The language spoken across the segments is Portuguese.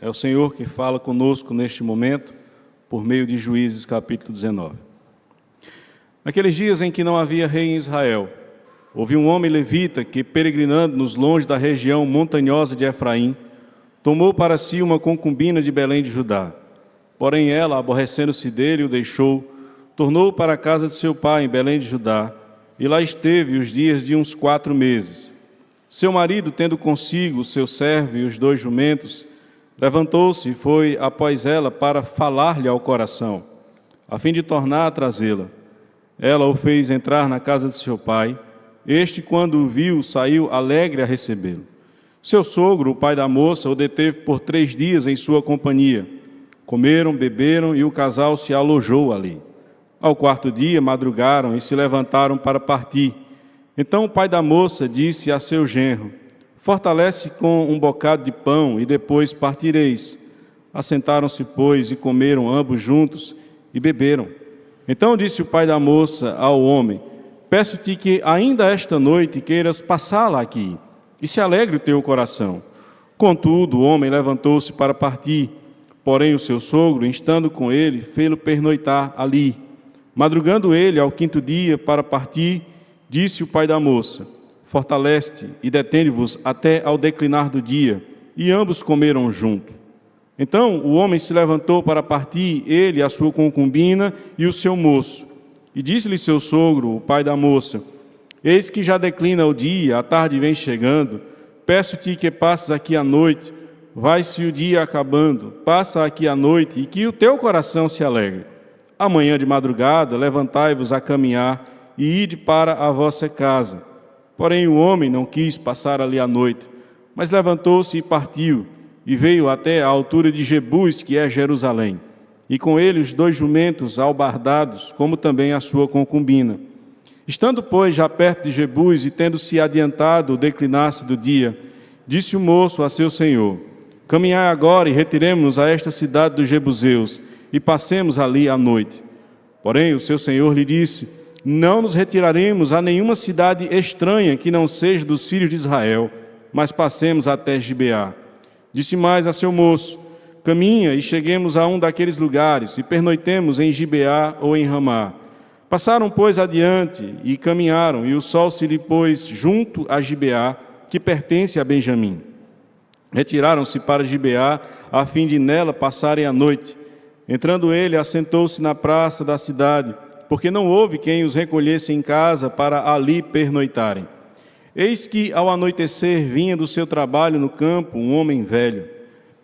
É o Senhor que fala conosco neste momento, por meio de Juízes, capítulo 19. Naqueles dias em que não havia rei em Israel, houve um homem levita que, peregrinando nos longe da região montanhosa de Efraim, tomou para si uma concubina de Belém de Judá. Porém ela, aborrecendo-se dele, o deixou, tornou para a casa de seu pai em Belém de Judá, e lá esteve os dias de uns 4 meses. Seu marido, tendo consigo o seu servo e os 2 jumentos, levantou-se e foi após ela para falar-lhe ao coração, a fim de tornar a trazê-la. Ela o fez entrar na casa de seu pai. Este, quando o viu, saiu alegre a recebê-lo. Seu sogro, o pai da moça, o deteve por 3 dias em sua companhia. Comeram, beberam e o casal se alojou ali. Ao 4º dia, madrugaram e se levantaram para partir. Então o pai da moça disse a seu genro: fortalece com um bocado de pão e depois partireis. Assentaram-se, pois, e comeram ambos juntos e beberam. Então disse o pai da moça ao homem: peço-te que ainda esta noite queiras passá-la aqui, e se alegre o teu coração. Contudo, o homem levantou-se para partir, porém o seu sogro, instando com ele, fê-lo pernoitar ali. Madrugando ele ao 5º dia para partir, disse o pai da moça: fortalece-te e detende-vos até ao declinar do dia. E ambos comeram junto. Então o homem se levantou para partir, ele, a sua concubina e o seu moço. E disse-lhe seu sogro, o pai da moça: eis que já declina o dia, a tarde vem chegando. Peço-te que passes aqui a noite. Vai-se o dia acabando, passa aqui a noite, e que o teu coração se alegre. Amanhã de madrugada levantai-vos a caminhar e ide para a vossa casa. Porém o homem não quis passar ali a noite, mas levantou-se e partiu, e veio até a altura de Jebus, que é Jerusalém, e com ele os 2 jumentos albardados, como também a sua concubina. Estando, pois, já perto de Jebus, e tendo-se adiantado o declinar-se do dia, disse o moço a seu senhor: caminhai agora e retiremo-nos a esta cidade dos Jebuseus, e passemos ali a noite. Porém o seu senhor lhe disse: não nos retiraremos a nenhuma cidade estranha que não seja dos filhos de Israel, mas passemos até Gibeá. Disse mais a seu moço: caminha e cheguemos a um daqueles lugares, e pernoitemos em Gibeá ou em Ramá. Passaram, pois, adiante, e caminharam, e o sol se lhe pôs junto a Gibeá, que pertence a Benjamim. Retiraram-se para Gibeá, a fim de nela passarem a noite. Entrando ele, assentou-se na praça da cidade, porque não houve quem os recolhesse em casa para ali pernoitarem. Eis que, ao anoitecer, vinha do seu trabalho no campo um homem velho.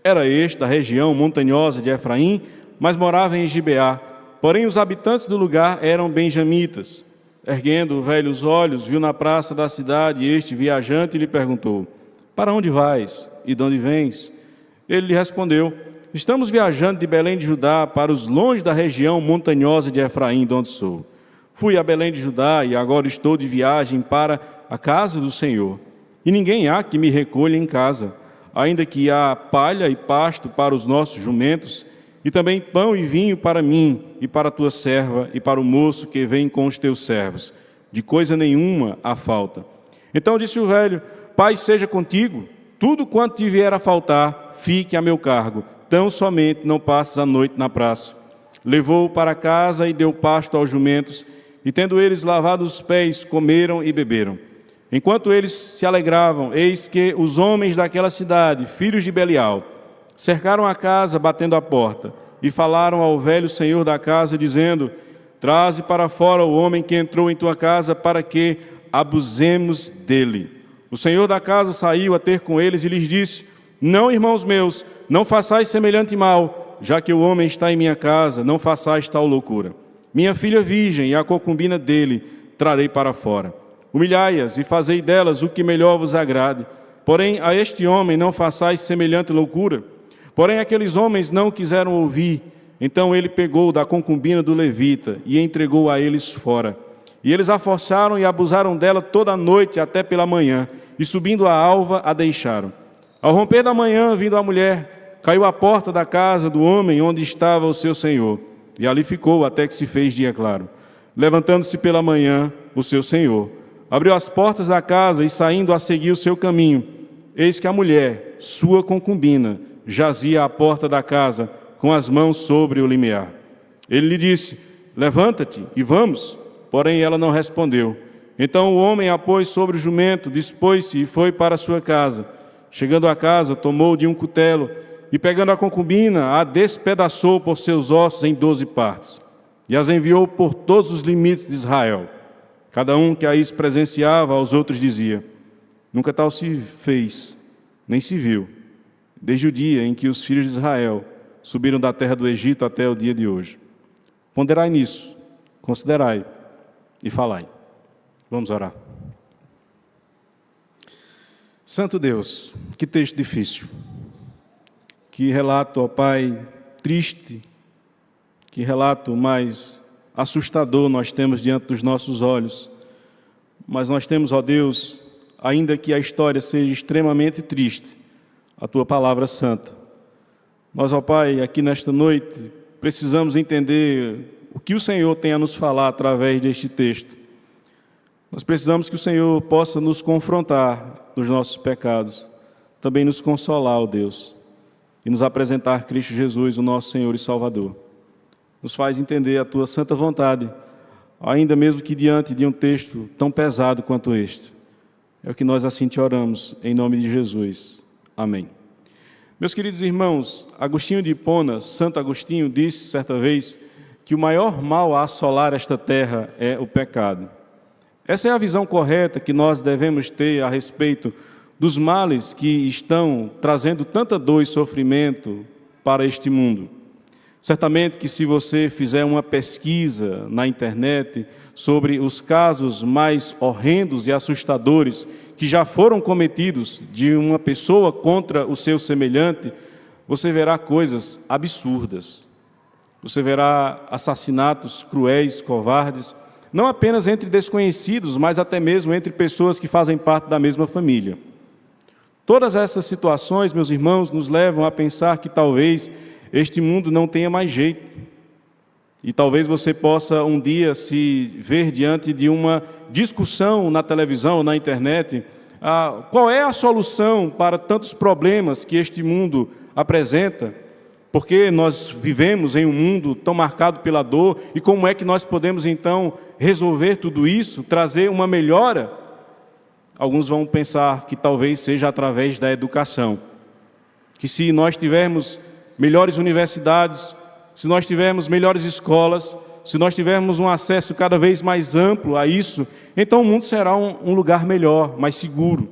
Era este da região montanhosa de Efraim, mas morava em Gibeá. Porém os habitantes do lugar eram benjamitas. Erguendo o velho os olhos, viu na praça da cidade este viajante e lhe perguntou: para onde vais e de onde vens? Ele lhe respondeu: estamos viajando de Belém de Judá para os longe da região montanhosa de Efraim, de onde sou. Fui a Belém de Judá e agora estou de viagem para a casa do Senhor. E ninguém há que me recolha em casa, ainda que há palha e pasto para os nossos jumentos, e também pão e vinho para mim e para a tua serva e para o moço que vem com os teus servos. De coisa nenhuma há falta. Então disse o velho: paz seja contigo, tudo quanto te vier a faltar, fique a meu cargo. Tão somente não passes a noite na praça. Levou-o para casa e deu pasto aos jumentos, e tendo eles lavado os pés, comeram e beberam. Enquanto eles se alegravam, eis que os homens daquela cidade, filhos de Belial, cercaram a casa, batendo a porta, e falaram ao velho senhor da casa, dizendo: traze para fora o homem que entrou em tua casa, para que abusemos dele. O senhor da casa saiu a ter com eles e lhes disse: não, irmãos meus, não façais semelhante mal, já que o homem está em minha casa, não façais tal loucura. Minha filha virgem e a concubina dele trarei para fora. Humilhai-as e fazei delas o que melhor vos agrade. Porém, a este homem não façais semelhante loucura. Porém, aqueles homens não quiseram ouvir. Então ele pegou da concubina do levita e entregou a eles fora. E eles a forçaram e abusaram dela toda a noite até pela manhã, e subindo a alva a deixaram. Ao romper da manhã, vindo a mulher, caiu à porta da casa do homem onde estava o seu senhor, e ali ficou até que se fez dia claro. Levantando-se pela manhã, o seu senhor abriu as portas da casa e, saindo a seguir o seu caminho, eis que a mulher, sua concubina, jazia à porta da casa, com as mãos sobre o limiar. Ele lhe disse: levanta-te e vamos. Porém ela não respondeu. Então o homem a pôs sobre o jumento, dispôs-se e foi para a sua casa. Chegando à casa, tomou de um cutelo e, pegando a concubina, a despedaçou por seus ossos em 12 partes e as enviou por todos os limites de Israel. Cada um que a isso presenciava, aos outros dizia: nunca tal se fez, nem se viu, desde o dia em que os filhos de Israel subiram da terra do Egito até o dia de hoje. Ponderai nisso, considerai e falai. Vamos orar. Santo Deus, que texto difícil, que relato, ó Pai, triste, que relato mais assustador nós temos diante dos nossos olhos. Mas nós temos, ó Deus, ainda que a história seja extremamente triste, a Tua palavra santa. Nós, ó Pai, aqui nesta noite, precisamos entender o que o Senhor tem a nos falar através deste texto. Nós precisamos que o Senhor possa nos confrontar nos nossos pecados, também nos consolar, ó Deus, e nos apresentar Cristo Jesus, o nosso Senhor e Salvador. Nos faz entender a Tua santa vontade, ainda mesmo que diante de um texto tão pesado quanto este. É o que nós assim te oramos, em nome de Jesus. Amém. Meus queridos irmãos, Agostinho de Hipona, Santo Agostinho, disse certa vez que o maior mal a assolar esta terra é o pecado. Essa é a visão correta que nós devemos ter a respeito dos males que estão trazendo tanta dor e sofrimento para este mundo. Certamente que se você fizer uma pesquisa na internet sobre os casos mais horrendos e assustadores que já foram cometidos de uma pessoa contra o seu semelhante, você verá coisas absurdas. Você verá assassinatos cruéis, covardes, não apenas entre desconhecidos, mas até mesmo entre pessoas que fazem parte da mesma família. Todas essas situações, meus irmãos, nos levam a pensar que talvez este mundo não tenha mais jeito. E talvez você possa um dia se ver diante de uma discussão na televisão ou na internet. Qual é a solução para tantos problemas que este mundo apresenta? Porque nós vivemos em um mundo tão marcado pela dor, e como é que nós podemos então resolver tudo isso, trazer uma melhora? Alguns vão pensar que talvez seja através da educação, que se nós tivermos melhores universidades, se nós tivermos melhores escolas, se nós tivermos um acesso cada vez mais amplo a isso, então o mundo será um lugar melhor, mais seguro.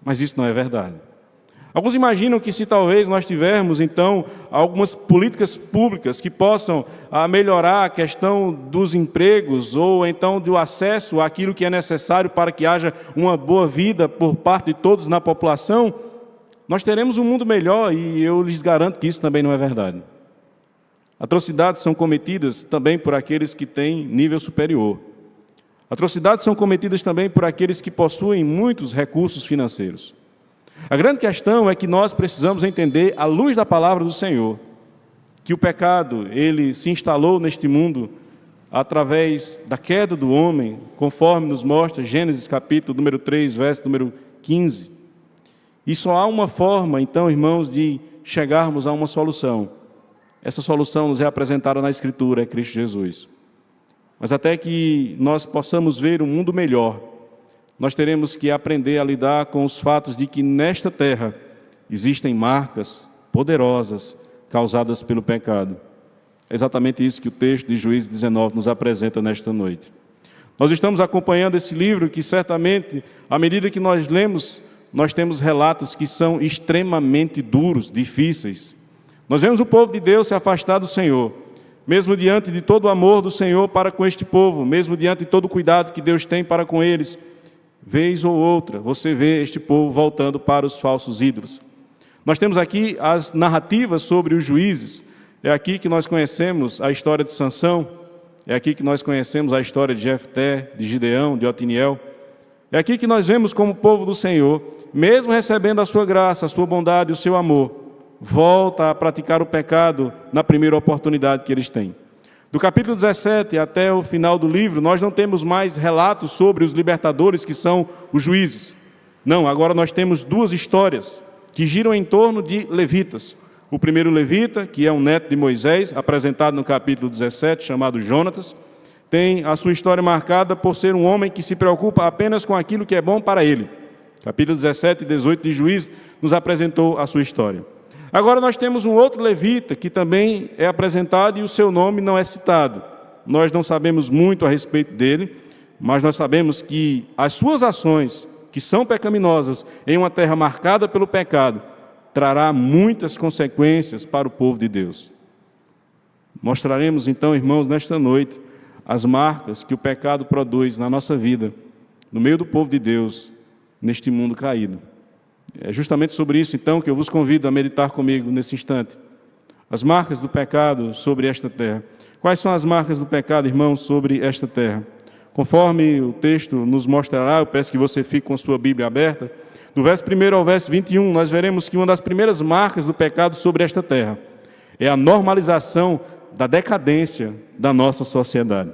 Mas isso não é verdade. Alguns imaginam que se talvez nós tivermos, então, algumas políticas públicas que possam melhorar a questão dos empregos ou, então, do acesso àquilo que é necessário para que haja uma boa vida por parte de todos na população, nós teremos um mundo melhor, e eu lhes garanto que isso também não é verdade. Atrocidades são cometidas também por aqueles que têm nível superior. Atrocidades são cometidas também por aqueles que possuem muitos recursos financeiros. A grande questão é que nós precisamos entender, à luz da palavra do Senhor, que o pecado, ele se instalou neste mundo através da queda do homem, conforme nos mostra Gênesis capítulo número 3, verso número 15. E só há uma forma, então, irmãos, de chegarmos a uma solução. Essa solução nos é apresentada na Escritura, é Cristo Jesus. Mas até que nós possamos ver um mundo melhor, nós teremos que aprender a lidar com os fatos de que nesta terra existem marcas poderosas causadas pelo pecado. É exatamente isso que o texto de Juízes 19 nos apresenta nesta noite. Nós estamos acompanhando esse livro que certamente, à medida que nós lemos, nós temos relatos que são extremamente duros, difíceis. Nós vemos o povo de Deus se afastar do Senhor, mesmo diante de todo o amor do Senhor para com este povo, mesmo diante de todo o cuidado que Deus tem para com eles. Vez ou outra, você vê este povo voltando para os falsos ídolos. Nós temos aqui as narrativas sobre os juízes. É aqui que nós conhecemos a história de Sansão. É aqui que nós conhecemos a história de Jefté, de Gideão, de Otiniel. É aqui que nós vemos como o povo do Senhor, mesmo recebendo a sua graça, a sua bondade e o seu amor, volta a praticar o pecado na primeira oportunidade que eles têm. Do capítulo 17 até o final do livro, nós não temos mais relatos sobre os libertadores, que são os juízes. Não, agora nós temos duas histórias que giram em torno de levitas. O primeiro levita, que é um neto de Moisés, apresentado no capítulo 17, chamado Jonatas, tem a sua história marcada por ser um homem que se preocupa apenas com aquilo que é bom para ele. Capítulo 17 e 18 de Juízes nos apresentou a sua história. Agora nós temos um outro levita que também é apresentado e o seu nome não é citado. Nós não sabemos muito a respeito dele, mas nós sabemos que as suas ações, que são pecaminosas, em uma terra marcada pelo pecado, trará muitas consequências para o povo de Deus. Mostraremos então, irmãos, nesta noite, as marcas que o pecado produz na nossa vida, no meio do povo de Deus, neste mundo caído. É justamente sobre isso, então, que eu vos convido a meditar comigo nesse instante. As marcas do pecado sobre esta terra. Quais são as marcas do pecado, irmãos, sobre esta terra? Conforme o texto nos mostrará, eu peço que você fique com a sua Bíblia aberta. Do verso 1 ao verso 21, nós veremos que uma das primeiras marcas do pecado sobre esta terra é a normalização da decadência da nossa sociedade.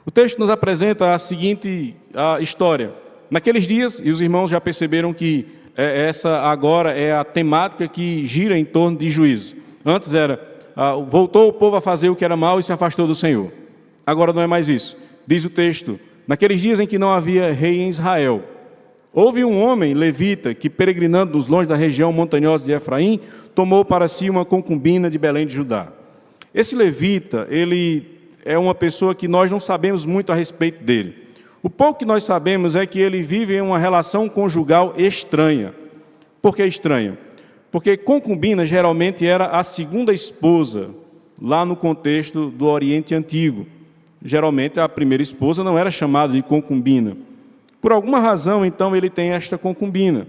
O texto nos apresenta a seguinte história. Naqueles dias, e os irmãos já perceberam que essa agora é a temática que gira em torno de juízo. Antes era, voltou o povo a fazer o que era mal e se afastou do Senhor. Agora não é mais isso. Diz o texto, naqueles dias em que não havia rei em Israel, houve um homem levita que, peregrinando nos longe da região montanhosa de Efraim, tomou para si uma concubina de Belém de Judá. Esse levita, ele é uma pessoa que nós não sabemos muito a respeito dele. O pouco que nós sabemos é que ele vive em uma relação conjugal estranha. Por que estranha? Porque concubina geralmente era a segunda esposa, lá no contexto do Oriente Antigo. Geralmente a primeira esposa não era chamada de concubina. Por alguma razão, então, ele tem esta concubina.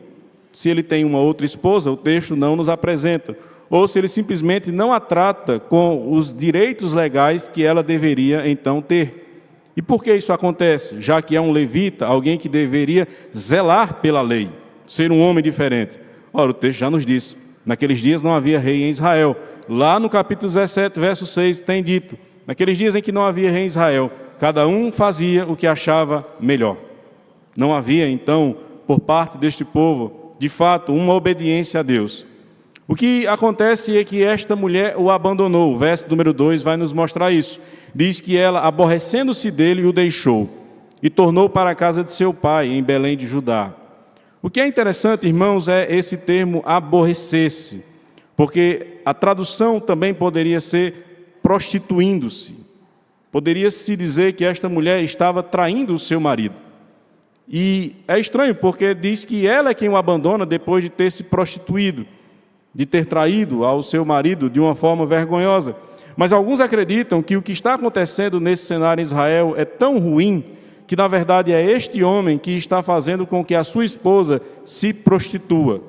Se ele tem uma outra esposa, o texto não nos apresenta. Ou se ele simplesmente não a trata com os direitos legais que ela deveria, então, ter. E por que isso acontece? Já que é um levita, alguém que deveria zelar pela lei, ser um homem diferente. Ora, o texto já nos diz, naqueles dias não havia rei em Israel. Lá no capítulo 17, verso 6, tem dito, naqueles dias em que não havia rei em Israel, cada um fazia o que achava melhor. Não havia, então, por parte deste povo, de fato, uma obediência a Deus. O que acontece é que esta mulher o abandonou. O verso número 2 vai nos mostrar isso. Diz que ela, aborrecendo-se dele, o deixou e tornou para a casa de seu pai, em Belém de Judá. O que é interessante, irmãos, é esse termo aborrecer-se, porque a tradução também poderia ser prostituindo-se. Poderia-se dizer que esta mulher estava traindo o seu marido. E é estranho, porque diz que ela é quem o abandona depois de ter se prostituído, de ter traído ao seu marido de uma forma vergonhosa. Mas alguns acreditam que o que está acontecendo nesse cenário em Israel é tão ruim que, na verdade, é este homem que está fazendo com que a sua esposa se prostitua.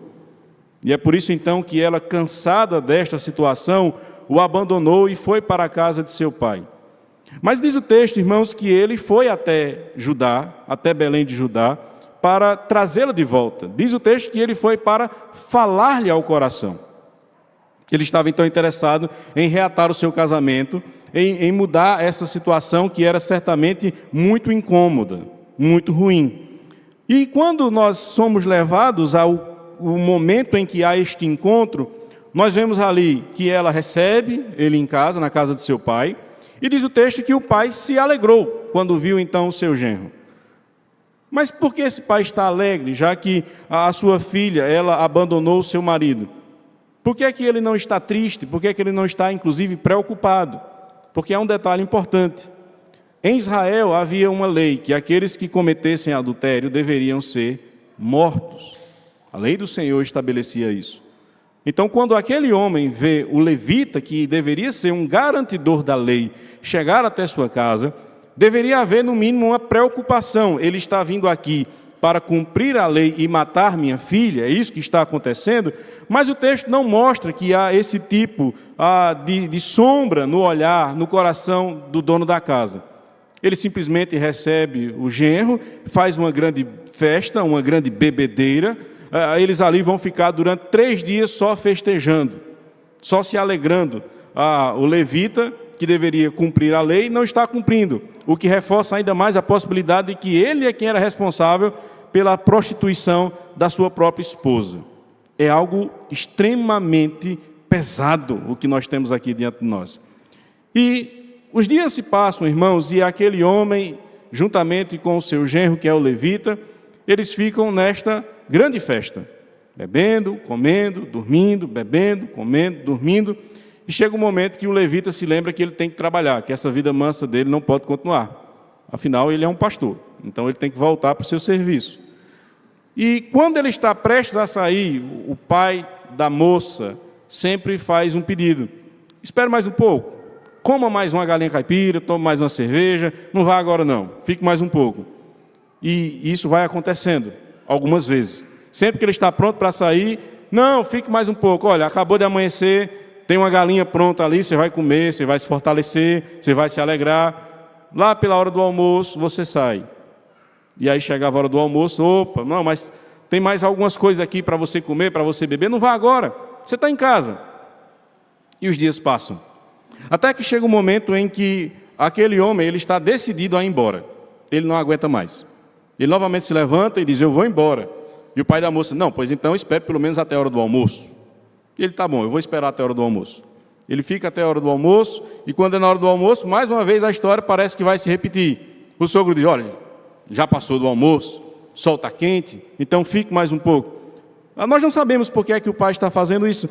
E é por isso, então, que ela, cansada desta situação, o abandonou e foi para a casa de seu pai. Mas diz o texto, irmãos, que ele foi até Judá, até Belém de Judá, para trazê-la de volta. Diz o texto que ele foi para falar-lhe ao coração. Ele estava então interessado em reatar o seu casamento, em mudar essa situação que era certamente muito incômoda, muito ruim. E quando nós somos levados ao momento em que há este encontro, nós vemos ali que ela recebe ele em casa, na casa de seu pai, e diz o texto que o pai se alegrou quando viu então o seu genro. Mas por que esse pai está alegre, já que a sua filha, ela abandonou o seu marido? Por que é que ele não está triste? Por que é que ele não está, inclusive, preocupado? Porque há um detalhe importante. Em Israel havia uma lei que aqueles que cometessem adultério deveriam ser mortos. A lei do Senhor estabelecia isso. Então, quando aquele homem vê o levita, que deveria ser um garantidor da lei, chegar até sua casa, deveria haver, no mínimo, uma preocupação. Ele está vindo aqui para cumprir a lei e matar minha filha, é isso que está acontecendo? Mas o texto não mostra que há esse tipo de sombra no olhar, no coração do dono da casa. Ele simplesmente recebe o genro, faz uma grande festa, uma grande bebedeira, eles ali vão ficar durante 3 dias só festejando, só se alegrando. O levita, que deveria cumprir a lei, não está cumprindo, o que reforça ainda mais a possibilidade de que ele é quem era responsável pela prostituição da sua própria esposa. É algo extremamente pesado o que nós temos aqui diante de nós. E os dias se passam, irmãos, e aquele homem, juntamente com o seu genro, que é o levita, eles ficam nesta grande festa, bebendo, comendo, dormindo, bebendo, comendo, dormindo, e chega um momento que o levita se lembra que ele tem que trabalhar, que essa vida mansa dele não pode continuar. Afinal, ele é um pastor, então ele tem que voltar para o seu serviço. E quando ele está prestes a sair, o pai da moça sempre faz um pedido: espere mais um pouco, coma mais uma galinha caipira, tome mais uma cerveja, não vá agora não, fique mais um pouco. E isso vai acontecendo algumas vezes. Sempre que ele está pronto para sair, não, fique mais um pouco, olha, acabou de amanhecer, tem uma galinha pronta ali, você vai comer, você vai se fortalecer, você vai se alegrar. Lá pela hora do almoço, você sai. E aí chegava a hora do almoço, opa, não, mas tem mais algumas coisas aqui para você comer, para você beber, não vá agora, você está em casa. E os dias passam. Até que chega um momento em que aquele homem, ele está decidido a ir embora. Ele não aguenta mais. Ele novamente se levanta e diz: eu vou embora. E o pai da moça: não, pois então espere pelo menos até a hora do almoço. E ele: tá bom, eu vou esperar até a hora do almoço. Ele fica até a hora do almoço, e quando é na hora do almoço, mais uma vez a história parece que vai se repetir. O sogro diz: olha, já passou do almoço, o sol está quente, então fique mais um pouco. Nós não sabemos por que é que o pai está fazendo isso.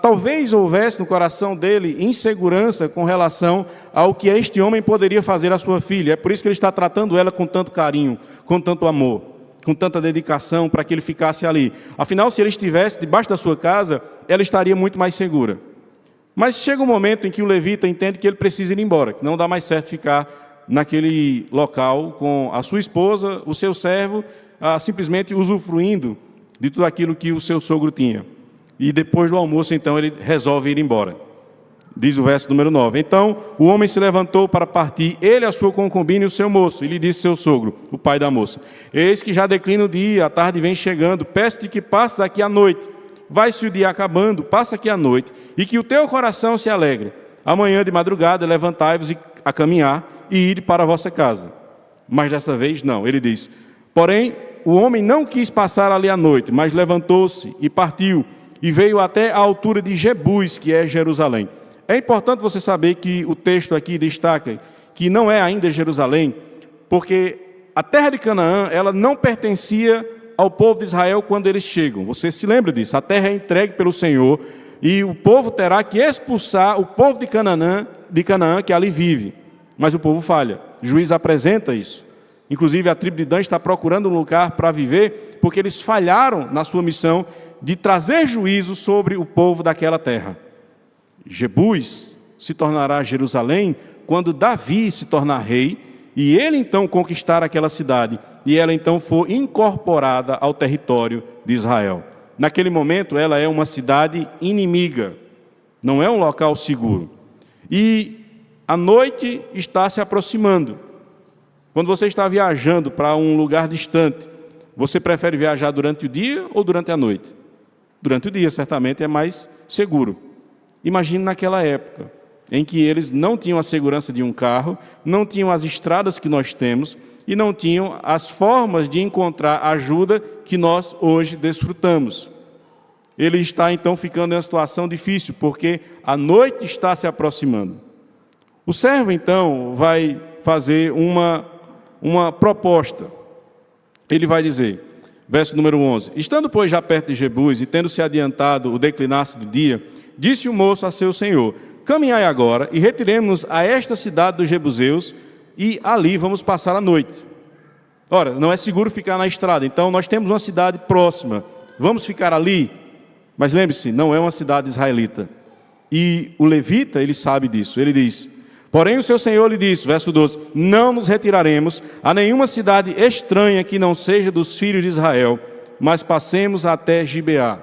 Talvez houvesse no coração dele insegurança com relação ao que este homem poderia fazer à sua filha. É por isso que ele está tratando ela com tanto carinho, com tanto amor, com tanta dedicação, para que ele ficasse ali. Afinal, se ele estivesse debaixo da sua casa, ela estaria muito mais segura. Mas chega um momento em que o levita entende que ele precisa ir embora, que não dá mais certo ficar naquele local com a sua esposa, o seu servo, simplesmente usufruindo de tudo aquilo que o seu sogro tinha. E depois do almoço, então, ele resolve ir embora. Diz o verso número 9. Então, o homem se levantou para partir, ele, a sua concubina e o seu moço. E lhe disse seu sogro, o pai da moça: eis que já declina o dia, a tarde vem chegando, peço-te que passes aqui à noite. Vai-se o dia acabando, passa aqui à noite, e que o teu coração se alegre. Amanhã de madrugada levantai-vos a caminhar e ide para a vossa casa. Mas dessa vez não, ele diz: porém, o homem não quis passar ali a noite, mas levantou-se e partiu, e veio até a altura de Jebus, que é Jerusalém. É importante você saber que o texto aqui destaca que não é ainda Jerusalém, porque a terra de Canaã, ela não pertencia ao povo de Israel quando eles chegam. Você se lembra disso? A terra é entregue pelo Senhor, e o povo terá que expulsar o povo de Canaã que ali vive. Mas o povo falha. Juízes apresenta isso. Inclusive, a tribo de Dan está procurando um lugar para viver, porque eles falharam na sua missão de trazer juízo sobre o povo daquela terra. Jebus se tornará Jerusalém quando Davi se tornar rei, e ele então conquistar aquela cidade, e ela então for incorporada ao território de Israel. Naquele momento, ela é uma cidade inimiga, não é um local seguro. E a noite está se aproximando. Quando você está viajando para um lugar distante, você prefere viajar durante o dia ou durante a noite? Durante o dia, certamente, é mais seguro. Imagine naquela época, em que eles não tinham a segurança de um carro, não tinham as estradas que nós temos e não tinham as formas de encontrar ajuda que nós hoje desfrutamos. Ele está, então, ficando em uma situação difícil, porque a noite está se aproximando. O servo, então, vai fazer uma proposta. Ele vai dizer, verso número 11: estando, pois, já perto de Jebus, e tendo-se adiantado o declinar-se do dia, disse o moço a seu senhor: caminhai agora, e retiremos-nos a esta cidade dos jebuseus, e ali vamos passar a noite. Ora, não é seguro ficar na estrada, então nós temos uma cidade próxima, vamos ficar ali. Mas lembre-se, não é uma cidade israelita. E o levita, ele sabe disso, ele diz: porém o seu senhor lhe disse, verso 12: não nos retiraremos a nenhuma cidade estranha que não seja dos filhos de Israel, mas passemos até Gibeá.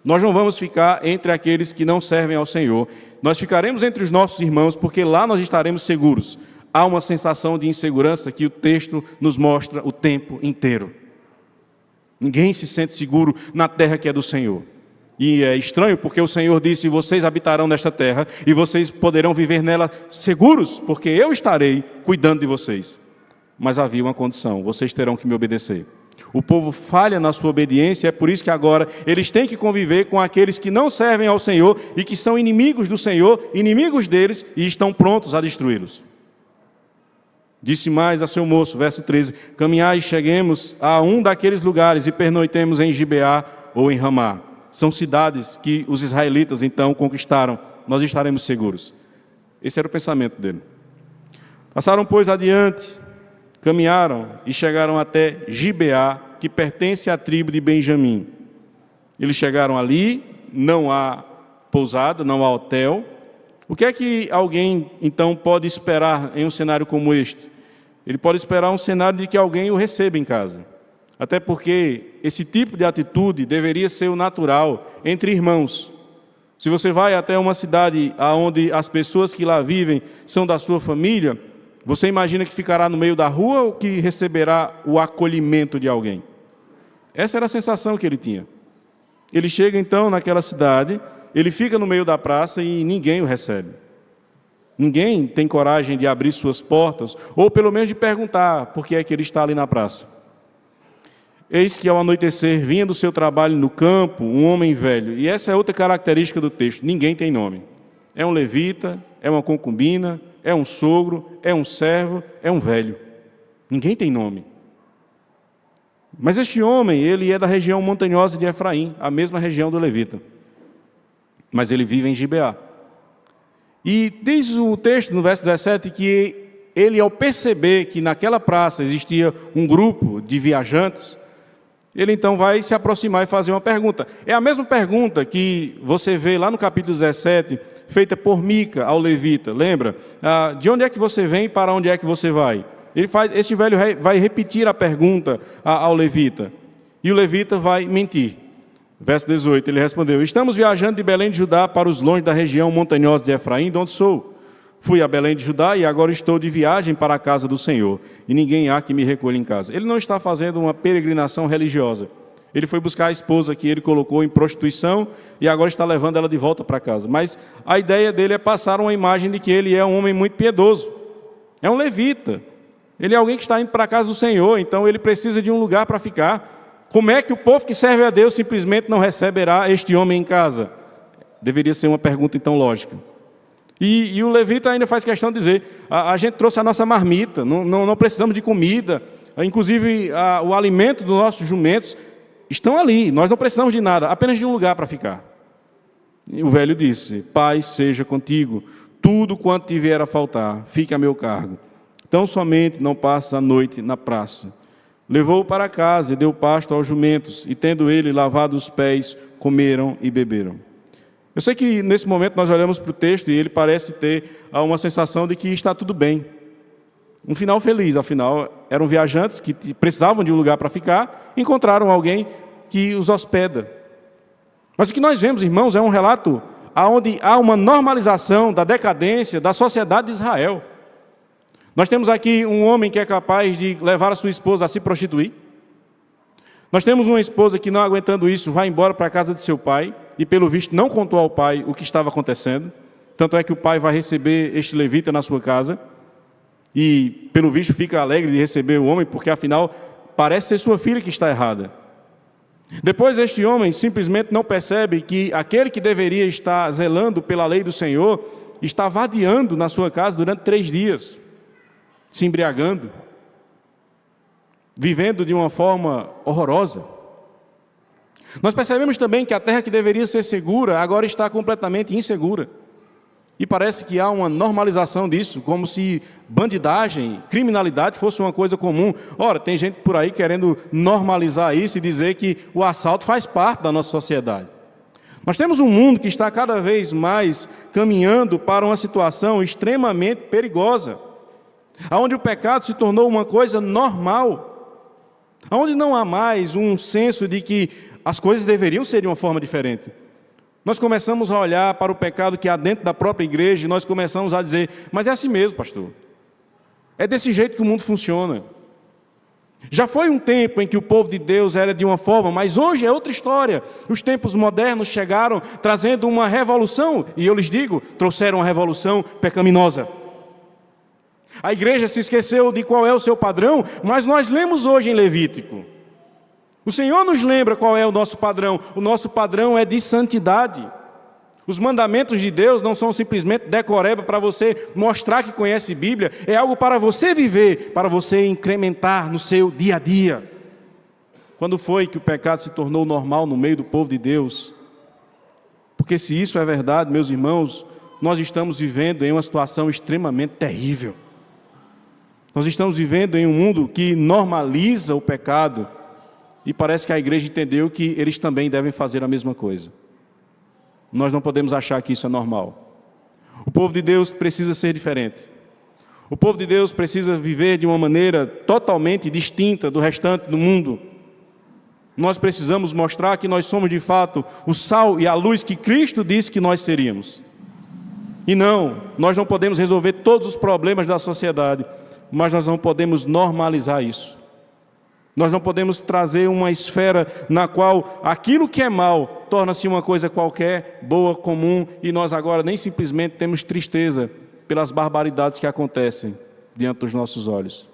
Nós não vamos ficar entre aqueles que não servem ao Senhor, nós ficaremos entre os nossos irmãos, porque lá nós estaremos seguros. Há uma sensação de insegurança que o texto nos mostra o tempo inteiro. Ninguém se sente seguro na terra que é do Senhor. E é estranho porque o Senhor disse: vocês habitarão nesta terra e vocês poderão viver nela seguros, porque eu estarei cuidando de vocês. Mas havia uma condição: vocês terão que me obedecer. O povo falha na sua obediência, é por isso que agora eles têm que conviver com aqueles que não servem ao Senhor e que são inimigos do Senhor, inimigos deles, e estão prontos a destruí-los. Disse mais a seu moço, verso 13, caminhai e cheguemos a um daqueles lugares e pernoitemos em Gibeá ou em Ramá. São cidades que os israelitas então conquistaram, nós estaremos seguros. Esse era o pensamento dele. Passaram, pois, adiante, caminharam e chegaram até Gibeá, que pertence à tribo de Benjamim. Eles chegaram ali, não há pousada, não há hotel. O que é que alguém, então, pode esperar em um cenário como este? Ele pode esperar um cenário de que alguém o receba em casa. Até porque esse tipo de atitude deveria ser o natural entre irmãos. Se você vai até uma cidade onde as pessoas que lá vivem são da sua família, você imagina que ficará no meio da rua ou que receberá o acolhimento de alguém? Essa era a sensação que ele tinha. Ele chega então naquela cidade, ele fica no meio da praça e ninguém o recebe. Ninguém tem coragem de abrir suas portas, ou pelo menos de perguntar por que é que ele está ali na praça. Eis que ao anoitecer vinha do seu trabalho no campo um homem velho, e essa é outra característica do texto, ninguém tem nome. É um levita, é uma concubina, é um sogro, é um servo, é um velho. Ninguém tem nome. Mas este homem, ele é da região montanhosa de Efraim, a mesma região do levita. Mas ele vive em Gibeá. E diz o texto, no verso 17, que ele, ao perceber que naquela praça existia um grupo de viajantes, ele então vai se aproximar e fazer uma pergunta. É a mesma pergunta que você vê lá no capítulo 17, feita por Mica ao levita. Lembra? De onde é que você vem e para onde é que você vai? Esse velho vai repetir a pergunta ao levita. E o levita vai mentir. Verso 18, ele respondeu, estamos viajando de Belém de Judá para os longes da região montanhosa de Efraim, de onde sou. Fui a Belém de Judá e agora estou de viagem para a casa do Senhor. E ninguém há que me recolha em casa. Ele não está fazendo uma peregrinação religiosa. Ele foi buscar a esposa que ele colocou em prostituição e agora está levando ela de volta para casa. Mas a ideia dele é passar uma imagem de que ele é um homem muito piedoso. É um levita. Ele é alguém que está indo para a casa do Senhor, então ele precisa de um lugar para ficar. Como é que o povo que serve a Deus simplesmente não receberá este homem em casa? Deveria ser uma pergunta então lógica. E o levita ainda faz questão de dizer, a gente trouxe a nossa marmita, não precisamos de comida, inclusive o alimento dos nossos jumentos estão ali, nós não precisamos de nada, apenas de um lugar para ficar. E o velho disse, paz seja contigo, tudo quanto te vier a faltar, fique a meu cargo. Tão somente não passa a noite na praça. Levou-o para casa e deu pasto aos jumentos, e tendo ele lavado os pés, comeram e beberam. Eu sei que nesse momento nós olhamos para o texto e ele parece ter uma sensação de que está tudo bem. Um final feliz, afinal, eram viajantes que precisavam de um lugar para ficar, encontraram alguém que os hospeda. Mas o que nós vemos, irmãos, é um relato onde há uma normalização da decadência da sociedade de Israel. Nós temos aqui um homem que é capaz de levar a sua esposa a se prostituir. Nós temos uma esposa que, não aguentando isso, vai embora para a casa de seu pai e, pelo visto, não contou ao pai o que estava acontecendo. Tanto é que o pai vai receber este levita na sua casa e, pelo visto, fica alegre de receber o homem, porque, afinal, parece ser sua filha que está errada. Depois, este homem simplesmente não percebe que aquele que deveria estar zelando pela lei do Senhor está vadiando na sua casa durante 3 dias, se embriagando, vivendo de uma forma horrorosa. Nós percebemos também que a terra que deveria ser segura, agora está completamente insegura. E parece que há uma normalização disso, como se bandidagem, criminalidade fosse uma coisa comum. Ora, tem gente por aí querendo normalizar isso e dizer que o assalto faz parte da nossa sociedade. Nós temos um mundo que está cada vez mais caminhando para uma situação extremamente perigosa, onde o pecado se tornou uma coisa normal, onde não há mais um senso de que as coisas deveriam ser de uma forma diferente. Nós começamos a olhar para o pecado que há dentro da própria igreja e nós começamos a dizer, mas é assim mesmo, pastor. É desse jeito que o mundo funciona. Já foi um tempo em que o povo de Deus era de uma forma, mas hoje é outra história. Os tempos modernos chegaram trazendo uma revolução, e eu lhes digo, trouxeram uma revolução pecaminosa. A igreja se esqueceu de qual é o seu padrão, mas nós lemos hoje em Levítico O Senhor nos lembra qual é o nosso padrão. O nosso padrão é de santidade. Os mandamentos de Deus não são simplesmente decoreba para você mostrar que conhece Bíblia, é algo para você viver, para você incrementar no seu dia a dia. Quando foi que o pecado se tornou normal no meio do povo de Deus? Porque se isso é verdade, meus irmãos, nós estamos vivendo em uma situação extremamente terrível. Nós estamos vivendo em um mundo que normaliza o pecado e parece que a igreja entendeu que eles também devem fazer a mesma coisa. Nós não podemos achar que isso é normal. O povo de Deus precisa ser diferente. O povo de Deus precisa viver de uma maneira totalmente distinta do restante do mundo. Nós precisamos mostrar que nós somos de fato o sal e a luz que Cristo disse que nós seríamos. E nós não podemos resolver todos os problemas da sociedade, mas nós não podemos normalizar isso. Nós não podemos trazer uma esfera na qual aquilo que é mal torna-se uma coisa qualquer, boa, comum, e nós agora nem simplesmente temos tristeza pelas barbaridades que acontecem diante dos nossos olhos.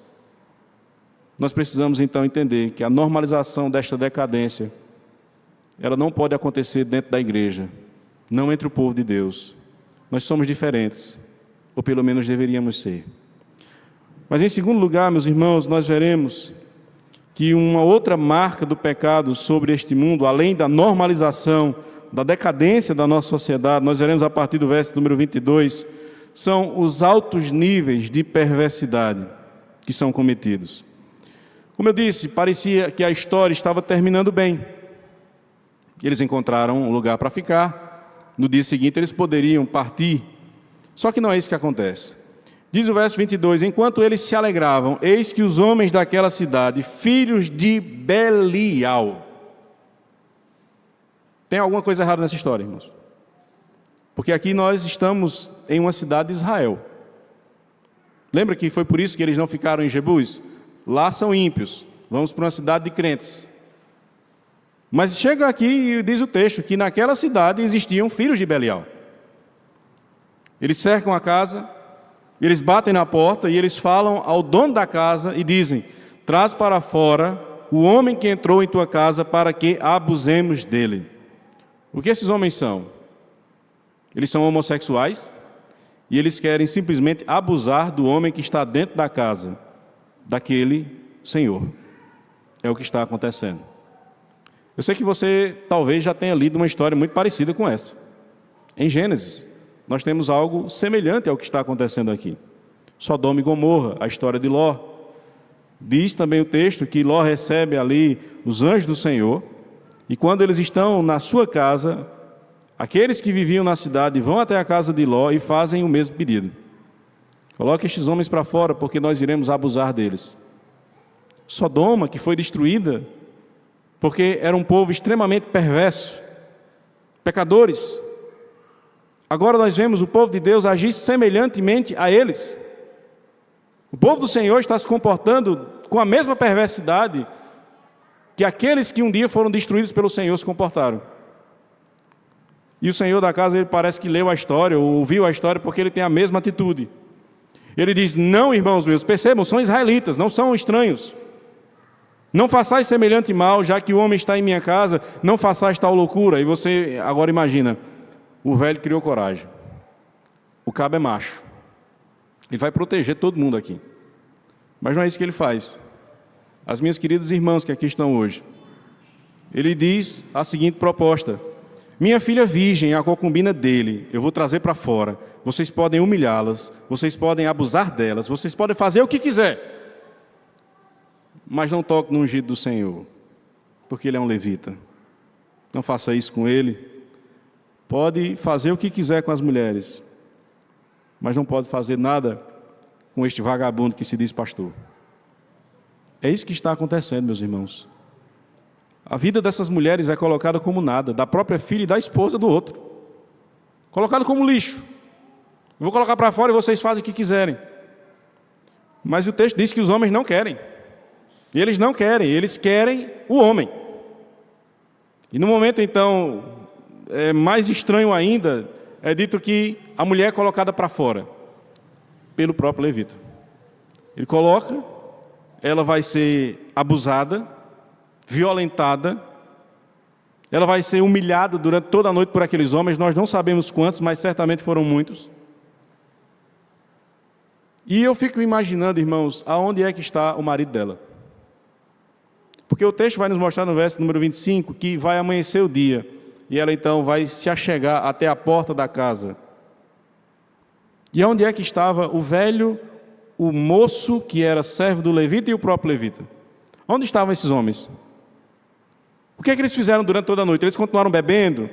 Nós precisamos então entender que a normalização desta decadência, ela não pode acontecer dentro da igreja, não entre o povo de Deus. Nós somos diferentes, ou pelo menos deveríamos ser. Mas em segundo lugar, meus irmãos, nós veremos que uma outra marca do pecado sobre este mundo, além da normalização, da decadência da nossa sociedade, nós veremos a partir do verso número 22, são os altos níveis de perversidade que são cometidos. Como eu disse, parecia que a história estava terminando bem. Eles encontraram um lugar para ficar, no dia seguinte eles poderiam partir, só que não é isso que acontece. Diz o verso 22, enquanto eles se alegravam, eis que os homens daquela cidade, filhos de Belial. Tem alguma coisa errada nessa história, irmãos? Porque aqui nós estamos em uma cidade de Israel. Lembra que foi por isso que eles não ficaram em Jebus? Lá são ímpios, vamos para uma cidade de crentes. Mas chega aqui e diz o texto que naquela cidade existiam filhos de Belial. Eles cercam a casa, eles batem na porta e eles falam ao dono da casa e dizem, traz para fora o homem que entrou em tua casa para que abusemos dele. O que esses homens são? Eles são homossexuais e eles querem simplesmente abusar do homem que está dentro da casa daquele senhor. É o que está acontecendo. Eu sei que você talvez já tenha lido uma história muito parecida com essa. Em Gênesis, nós temos algo semelhante ao que está acontecendo aqui. Sodoma e Gomorra, a história de Ló. Diz também o texto que Ló recebe ali os anjos do Senhor, e quando eles estão na sua casa, aqueles que viviam na cidade vão até a casa de Ló e fazem o mesmo pedido. Coloque estes homens para fora, porque nós iremos abusar deles. Sodoma, que foi destruída, porque era um povo extremamente perverso, pecadores. Agora nós vemos o povo de Deus agir semelhantemente a eles. O povo do Senhor está se comportando com a mesma perversidade que aqueles que um dia foram destruídos pelo Senhor se comportaram. E o Senhor da casa, ele parece que leu a história, ou ouviu a história, porque ele tem a mesma atitude. Ele diz, não, irmãos meus, percebam, são israelitas, não são estranhos. Não façais semelhante mal, já que o homem está em minha casa, não façais tal loucura. E você agora imagina, o velho criou coragem. O cabo é macho. Ele vai proteger todo mundo aqui. Mas não é isso que ele faz. As minhas queridas irmãs que aqui estão hoje, ele diz a seguinte proposta: minha filha virgem é a concubina dele, eu vou trazer para fora. Vocês podem humilhá-las, vocês podem abusar delas, vocês podem fazer o que quiser. Mas não toque no ungido do Senhor, porque ele é um levita. Não faça isso com ele. Pode fazer o que quiser com as mulheres, mas não pode fazer nada com este vagabundo que se diz pastor. É isso que está acontecendo, meus irmãos. A vida dessas mulheres é colocada como nada, da própria filha e da esposa do outro. Colocado como lixo. Eu vou colocar para fora e vocês fazem o que quiserem. Mas o texto diz que os homens não querem. E eles não querem, eles querem o homem. E no momento então, mais estranho ainda, é dito que a mulher é colocada para fora, pelo próprio levita. Ele coloca, ela vai ser abusada, violentada, ela vai ser humilhada durante toda a noite por aqueles homens, nós não sabemos quantos, mas certamente foram muitos. E eu fico imaginando, irmãos, aonde é que está o marido dela. Porque o texto vai nos mostrar no verso número 25 que vai amanhecer o dia, e ela então vai se achegar até a porta da casa. E onde é que estava o velho, o moço que era servo do levita e o próprio levita? Onde estavam esses homens? O que é que eles fizeram durante toda a noite? Eles continuaram bebendo?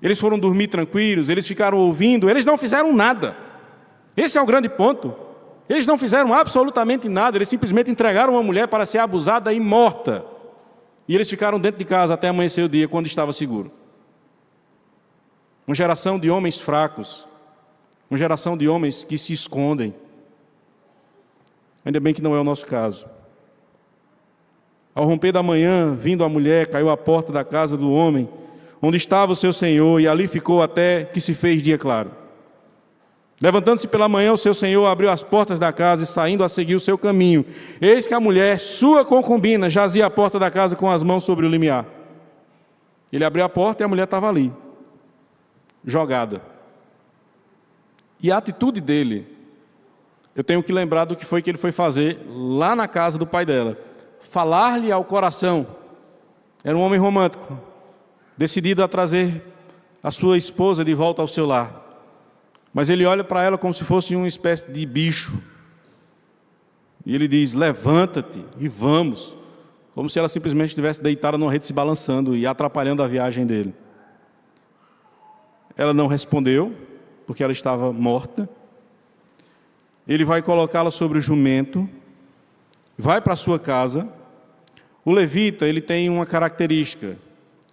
Eles foram dormir tranquilos? Eles ficaram ouvindo? Eles não fizeram nada. Esse é o grande ponto. Eles não fizeram absolutamente nada. Eles simplesmente entregaram uma mulher para ser abusada e morta. E eles ficaram dentro de casa até amanhecer o dia, quando estava seguro. Uma geração de homens fracos. Uma geração de homens que se escondem. Ainda bem que não é o nosso caso. Ao romper da manhã, vindo a mulher, caiu à porta da casa do homem, onde estava o seu senhor, e ali ficou até que se fez dia claro. Levantando-se pela manhã, o seu senhor abriu as portas da casa e saindo a seguir o seu caminho. Eis que a mulher, sua concubina, jazia à porta da casa com as mãos sobre o limiar. Ele abriu a porta e a mulher estava ali, jogada. E a atitude dele, eu tenho que lembrar do que foi que ele foi fazer lá na casa do pai dela. Falar-lhe ao coração. Era um homem romântico, decidido a trazer a sua esposa de volta ao seu lar. Mas ele olha para ela como se fosse uma espécie de bicho. E ele diz: levanta-te e vamos. Como se ela simplesmente estivesse deitada numa rede se balançando e atrapalhando a viagem dele. Ela não respondeu, porque ela estava morta. Ele vai colocá-la sobre o jumento, vai para a sua casa. O levita, ele tem uma característica.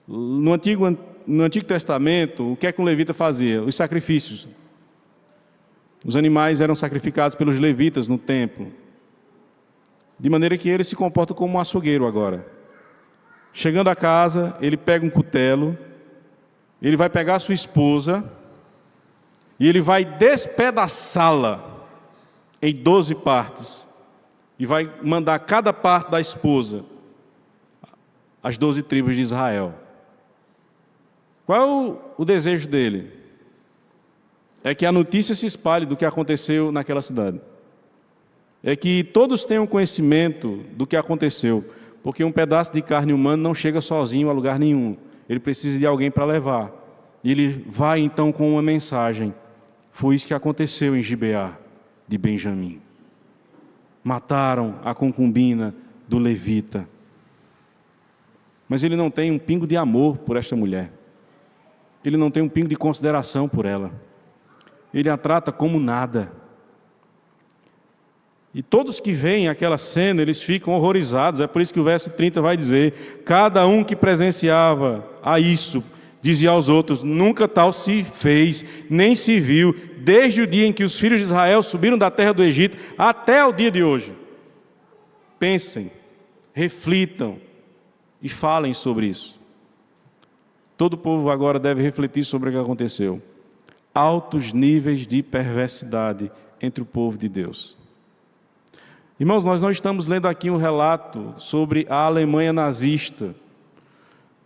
No Antigo Testamento, o que é que um levita fazia? Os sacrifícios. Os animais eram sacrificados pelos levitas no templo. De maneira que ele se comporta como um açougueiro agora. Chegando a casa, ele pega um cutelo, ele vai pegar a sua esposa e ele vai despedaçá-la em 12 partes. E vai mandar cada parte da esposa às 12 tribos de Israel. Qual é o desejo dele? É que a notícia se espalhe do que aconteceu naquela cidade. É que todos tenham conhecimento do que aconteceu, porque um pedaço de carne humana não chega sozinho a lugar nenhum. Ele precisa de alguém para levar. E ele vai então com uma mensagem. Foi isso que aconteceu em Gibeá de Benjamim. Mataram a concubina do levita. Mas ele não tem um pingo de amor por esta mulher. Ele não tem um pingo de consideração por ela. Ele a trata como nada. E todos que veem aquela cena, eles ficam horrorizados. É por isso que o verso 30 vai dizer: cada um que presenciava a isso, dizia aos outros: nunca tal se fez, nem se viu, desde o dia em que os filhos de Israel subiram da terra do Egito, até o dia de hoje. Pensem, reflitam e falem sobre isso. Todo o povo agora deve refletir sobre o que aconteceu. Altos níveis de perversidade entre o povo de Deus. Irmãos, nós não estamos lendo aqui um relato sobre a Alemanha nazista.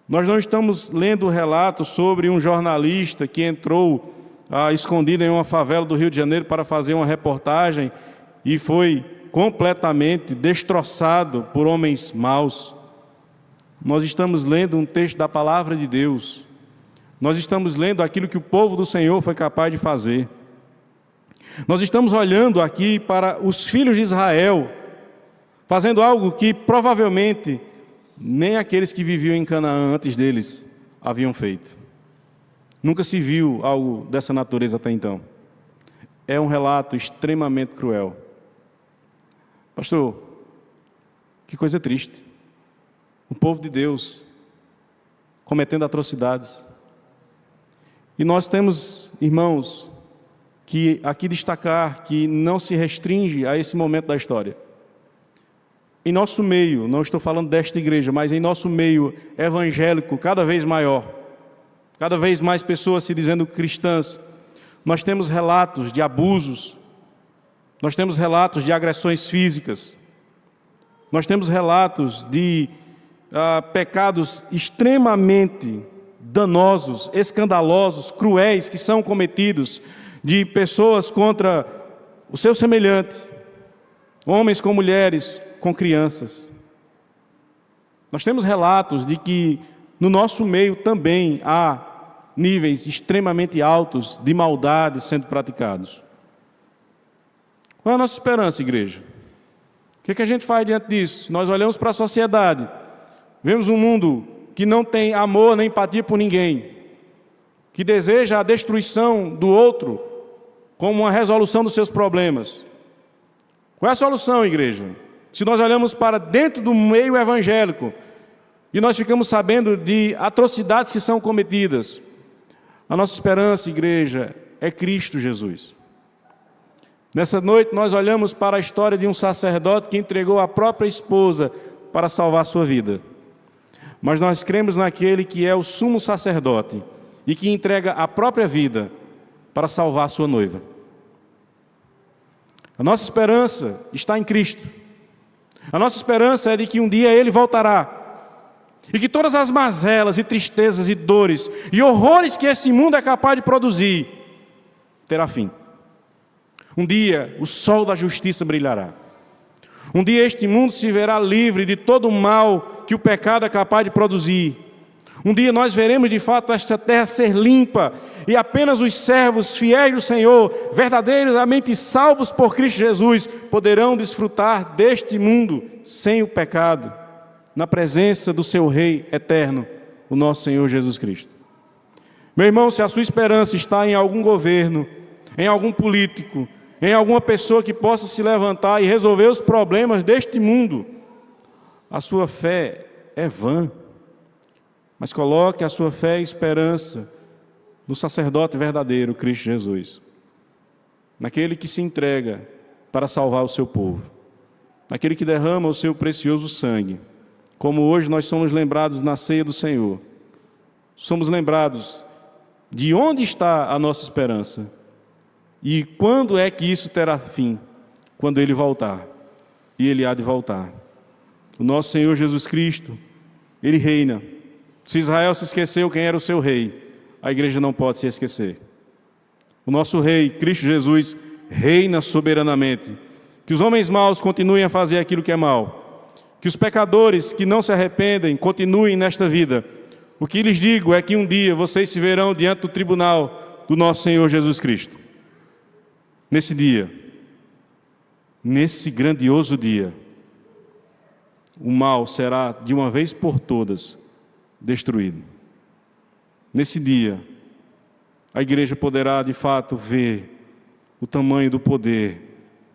Nós não estamos lendo um relato sobre um jornalista que entrou escondido em uma favela do Rio de Janeiro para fazer uma reportagem e foi completamente destroçado por homens maus. Nós estamos lendo um texto da palavra de Deus. Nós estamos lendo aquilo que o povo do Senhor foi capaz de fazer. Nós estamos olhando aqui para os filhos de Israel, fazendo algo que provavelmente nem aqueles que viviam em Canaã antes deles haviam feito. Nunca se viu algo dessa natureza até então. É um relato extremamente cruel. Pastor, que coisa triste. O povo de Deus cometendo atrocidades. E nós temos, irmãos, que aqui destacar que não se restringe a esse momento da história. Em nosso meio, não estou falando desta igreja, mas em nosso meio evangélico cada vez maior, cada vez mais pessoas se dizendo cristãs, nós temos relatos de abusos, nós temos relatos de agressões físicas, nós temos relatos de pecados extremamente danosos, escandalosos, cruéis que são cometidos de pessoas contra o seu semelhante, homens com mulheres, com crianças. Nós temos relatos de que no nosso meio também há níveis extremamente altos de maldade sendo praticados. Qual é a nossa esperança, igreja? O que a gente faz diante disso? Se nós olhamos para a sociedade, vemos um mundo que não tem amor nem empatia por ninguém, que deseja a destruição do outro como uma resolução dos seus problemas. Qual é a solução, igreja? Se nós olhamos para dentro do meio evangélico e nós ficamos sabendo de atrocidades que são cometidas, a nossa esperança, igreja, é Cristo Jesus. Nessa noite nós olhamos para a história de um sacerdote que entregou a própria esposa para salvar a sua vida. Mas nós cremos naquele que é o sumo sacerdote e que entrega a própria vida para salvar a sua noiva. A nossa esperança está em Cristo. A nossa esperança é de que um dia Ele voltará e que todas as mazelas e tristezas e dores e horrores que esse mundo é capaz de produzir terá fim. Um dia o sol da justiça brilhará. Um dia este mundo se verá livre de todo o mal que o pecado é capaz de produzir. Um dia nós veremos de fato esta terra ser limpa e apenas os servos fiéis do Senhor, verdadeiramente salvos por Cristo Jesus, poderão desfrutar deste mundo sem o pecado, na presença do seu Rei eterno, o nosso Senhor Jesus Cristo. Meu irmão, se a sua esperança está em algum governo, em algum político, em alguma pessoa que possa se levantar e resolver os problemas deste mundo, a sua fé é vã. Mas coloque a sua fé e esperança no sacerdote verdadeiro, Cristo Jesus, naquele que se entrega para salvar o seu povo, naquele que derrama o seu precioso sangue. Como hoje nós somos lembrados na ceia do Senhor, somos lembrados de onde está a nossa esperança e quando é que isso terá fim? Quando Ele voltar, e Ele há de voltar. O nosso Senhor Jesus Cristo, Ele reina. Se Israel se esqueceu quem era o seu rei, a igreja não pode se esquecer. O nosso Rei, Cristo Jesus, reina soberanamente. Que os homens maus continuem a fazer aquilo que é mal. Que os pecadores que não se arrependem continuem nesta vida. O que lhes digo é que um dia vocês se verão diante do tribunal do nosso Senhor Jesus Cristo. Nesse dia, nesse grandioso dia, o mal será de uma vez por todas destruído. Nesse dia, a igreja poderá de fato ver o tamanho do poder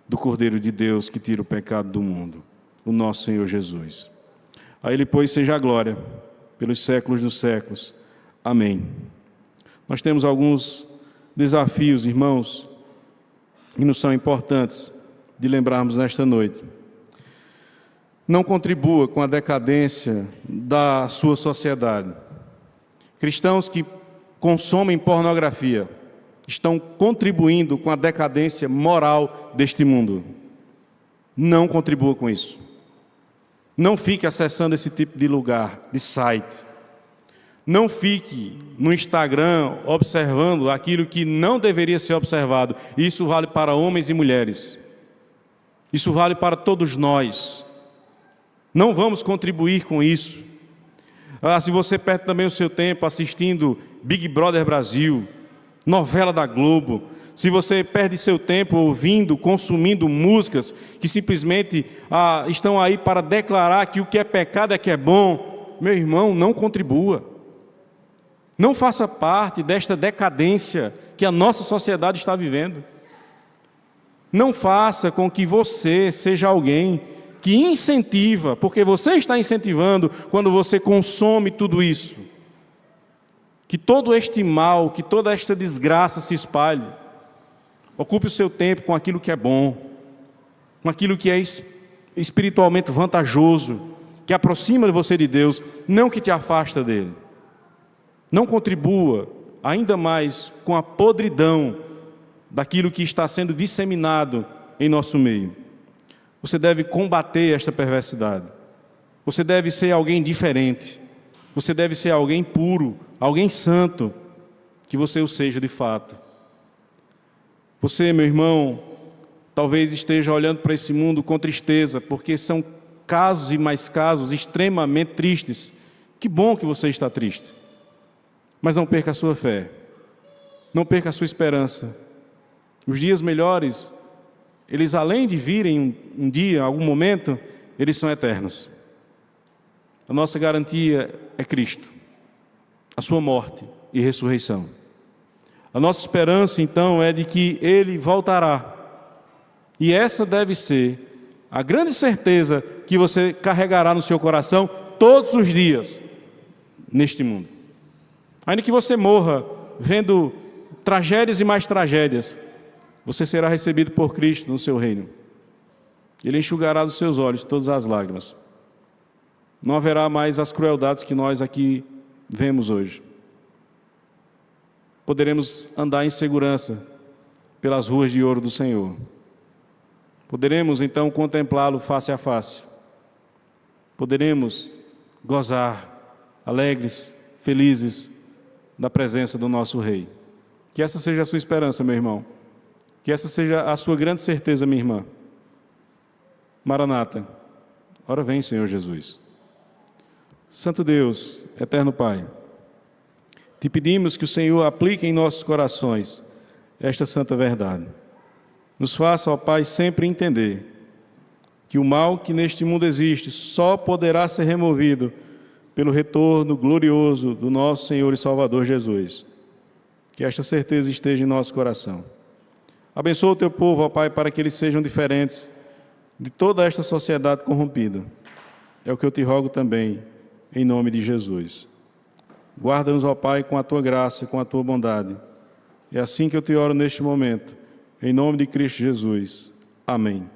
do Cordeiro de Deus que tira o pecado do mundo, o nosso Senhor Jesus. A Ele, pois, seja a glória pelos séculos dos séculos. Amém. Nós temos alguns desafios, irmãos, que nos são importantes de lembrarmos nesta noite. Não contribua com a decadência da sua sociedade. Cristãos que consomem pornografia estão contribuindo com a decadência moral deste mundo. Não contribua com isso. Não fique acessando esse tipo de lugar, de site. Não fique no Instagram observando aquilo que não deveria ser observado. Isso vale para homens e mulheres. Isso vale para todos nós. Não vamos contribuir com isso. Se você perde também o seu tempo assistindo Big Brother Brasil, novela da Globo, se você perde seu tempo ouvindo, consumindo músicas que simplesmente estão aí para declarar que o que é pecado é que é bom, meu irmão, não contribua. Não faça parte desta decadência que a nossa sociedade está vivendo. Não faça com que você seja alguém que incentiva, porque você está incentivando quando você consome tudo isso. Que todo este mal, que toda esta desgraça se espalhe. Ocupe o seu tempo com aquilo que é bom, com aquilo que é espiritualmente vantajoso, que aproxima você de Deus, não que te afasta dele. Não contribua ainda mais com a podridão daquilo que está sendo disseminado em nosso meio. Você deve combater esta perversidade. Você deve ser alguém diferente. Você deve ser alguém puro, alguém santo, que você o seja de fato. Você, meu irmão, talvez esteja olhando para esse mundo com tristeza, porque são casos e mais casos extremamente tristes. Que bom que você está triste. Mas não perca a sua fé. Não perca a sua esperança. Os dias melhores, eles além de virem um dia, algum momento, eles são eternos. A nossa garantia é Cristo, a sua morte e ressurreição. A nossa esperança, então, é de que Ele voltará. E essa deve ser a grande certeza que você carregará no seu coração todos os dias neste mundo. Ainda que você morra vendo tragédias e mais tragédias, você será recebido por Cristo no seu reino. Ele enxugará dos seus olhos todas as lágrimas. Não haverá mais as crueldades que nós aqui vemos hoje. Poderemos andar em segurança pelas ruas de ouro do Senhor. Poderemos então contemplá-lo face a face. Poderemos gozar, alegres, felizes, da presença do nosso Rei. Que essa seja a sua esperança, meu irmão. Que essa seja a sua grande certeza, minha irmã. Maranata, ora vem, Senhor Jesus. Santo Deus, eterno Pai, te pedimos que o Senhor aplique em nossos corações esta santa verdade. Nos faça, ó Pai, sempre entender que o mal que neste mundo existe só poderá ser removido pelo retorno glorioso do nosso Senhor e Salvador Jesus. Que esta certeza esteja em nosso coração. Abençoa o teu povo, ó Pai, para que eles sejam diferentes de toda esta sociedade corrompida. É o que eu te rogo também, em nome de Jesus. Guarda-nos, ó Pai, com a tua graça e com a tua bondade. É assim que eu te oro neste momento, em nome de Cristo Jesus. Amém.